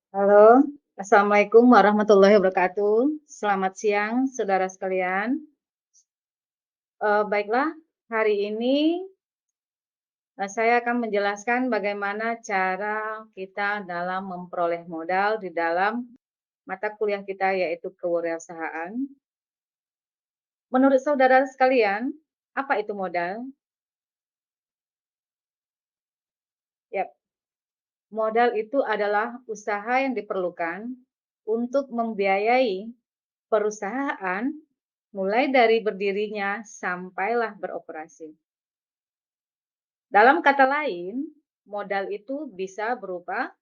Halo, assalamualaikum warahmatullahi wabarakatuh. Selamat siang, saudara sekalian. Baiklah, hari ini saya akan menjelaskan bagaimana cara kita dalam memperoleh modal di dalam mata kuliah kita, yaitu kewirausahaan. Menurut saudara sekalian, apa itu modal? Ya, modal itu adalah usaha yang diperlukan untuk membiayai perusahaan mulai dari berdirinya sampailah beroperasi. Dalam kata lain, modal itu bisa berupa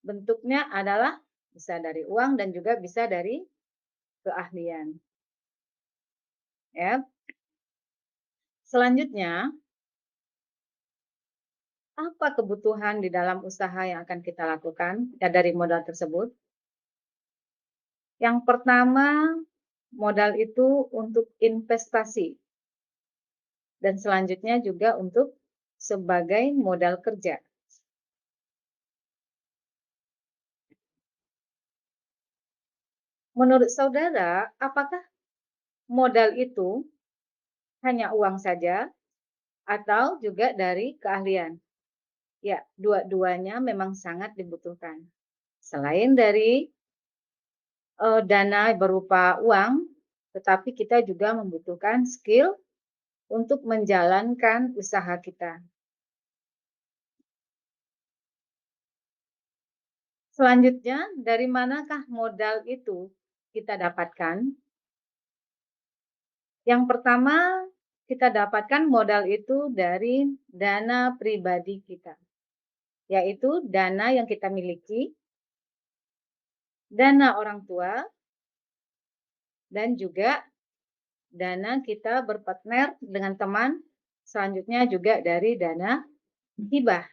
bentuknya adalah bisa dari uang dan juga bisa dari keahlian, ya. Selanjutnya, apa kebutuhan di dalam usaha yang akan kita lakukan ya dari modal tersebut? Yang pertama, modal itu untuk investasi dan selanjutnya juga untuk sebagai modal kerja. Menurut saudara, apakah modal itu hanya uang saja atau juga dari keahlian? Ya, dua-duanya memang sangat dibutuhkan. Selain dari, dana berupa uang, tetapi kita juga membutuhkan skill untuk menjalankan usaha kita. Selanjutnya, dari manakah modal itu kita dapatkan? Yang pertama, kita dapatkan modal itu dari dana pribadi kita, yaitu dana yang kita miliki, dana orang tua, dan juga dana kita berpartner dengan teman, selanjutnya juga dari dana hibah.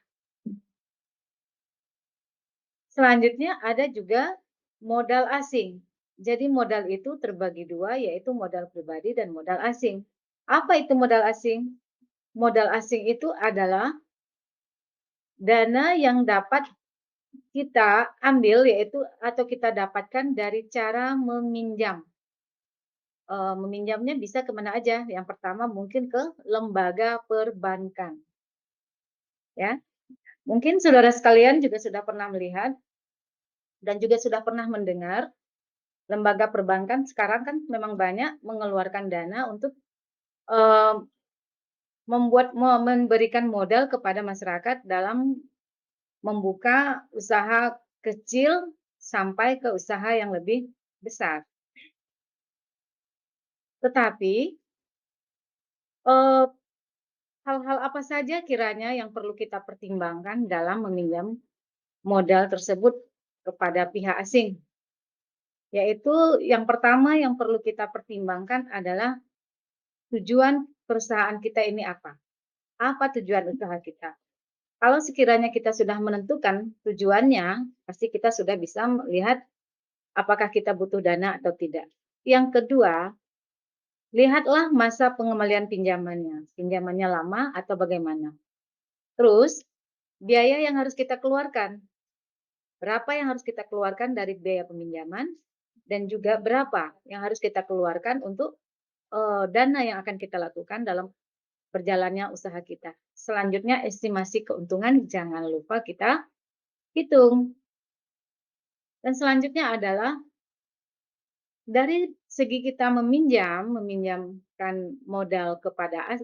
Selanjutnya ada juga modal asing. Jadi modal itu terbagi dua, yaitu modal pribadi dan modal asing. Apa itu modal asing? Modal asing itu adalah dana yang dapat kita ambil, yaitu atau kita dapatkan dari cara meminjam. Meminjamnya bisa kemana aja? Yang pertama mungkin ke lembaga perbankan, ya. Mungkin saudara sekalian juga sudah pernah melihat dan juga sudah pernah mendengar lembaga perbankan sekarang kan memang banyak mengeluarkan dana untuk, eee, memberikan modal kepada masyarakat dalam membuka usaha kecil sampai ke usaha yang lebih besar. Tetapi, eee, hal-hal apa saja kiranya yang perlu kita pertimbangkan dalam meminjam modal tersebut kepada pihak asing? Yaitu yang pertama yang perlu kita pertimbangkan adalah tujuan perusahaan kita ini apa? Apa tujuan usaha kita? Kalau sekiranya kita sudah menentukan tujuannya, pasti kita sudah bisa melihat apakah kita butuh dana atau tidak. Yang kedua, lihatlah masa pengembalian pinjamannya. Pinjamannya lama atau bagaimana? Terus, biaya yang harus kita keluarkan. Berapa yang harus kita keluarkan dari biaya peminjaman dan juga berapa yang harus kita keluarkan untuk dana yang akan kita lakukan dalam berjalannya usaha kita. Selanjutnya estimasi keuntungan jangan lupa kita hitung. Dan selanjutnya adalah dari segi kita meminjamkan modal kepada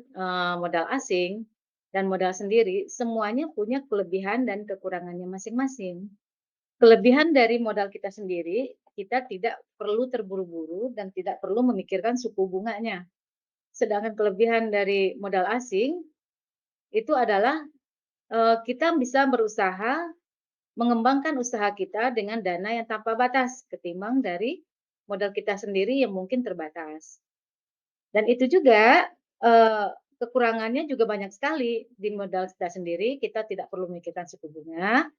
modal asing dan modal sendiri, semuanya punya kelebihan dan kekurangannya masing-masing. Kelebihan dari modal kita sendiri, kita tidak perlu terburu-buru dan tidak perlu memikirkan suku bunganya. Sedangkan kelebihan dari modal asing itu adalah, kita bisa berusaha mengembangkan usaha kita dengan dana yang tanpa batas ketimbang dari modal kita sendiri yang mungkin terbatas. Dan itu juga, eee, kekurangannya juga banyak sekali di modal kita sendiri, kita tidak perlu memikirkan suku bunga,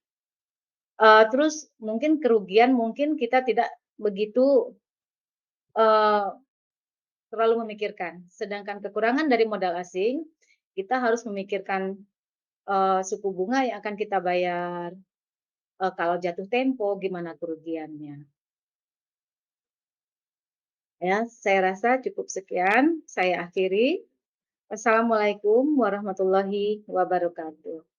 terus mungkin kerugian mungkin kita tidak begitu, eee, terlalu memikirkan. Sedangkan kekurangan dari modal asing, kita harus memikirkan, suku bunga yang akan kita bayar, kalau jatuh tempo gimana kerugiannya. Ya, saya rasa cukup sekian, saya akhiri. Wassalamualaikum warahmatullahi wabarakatuh.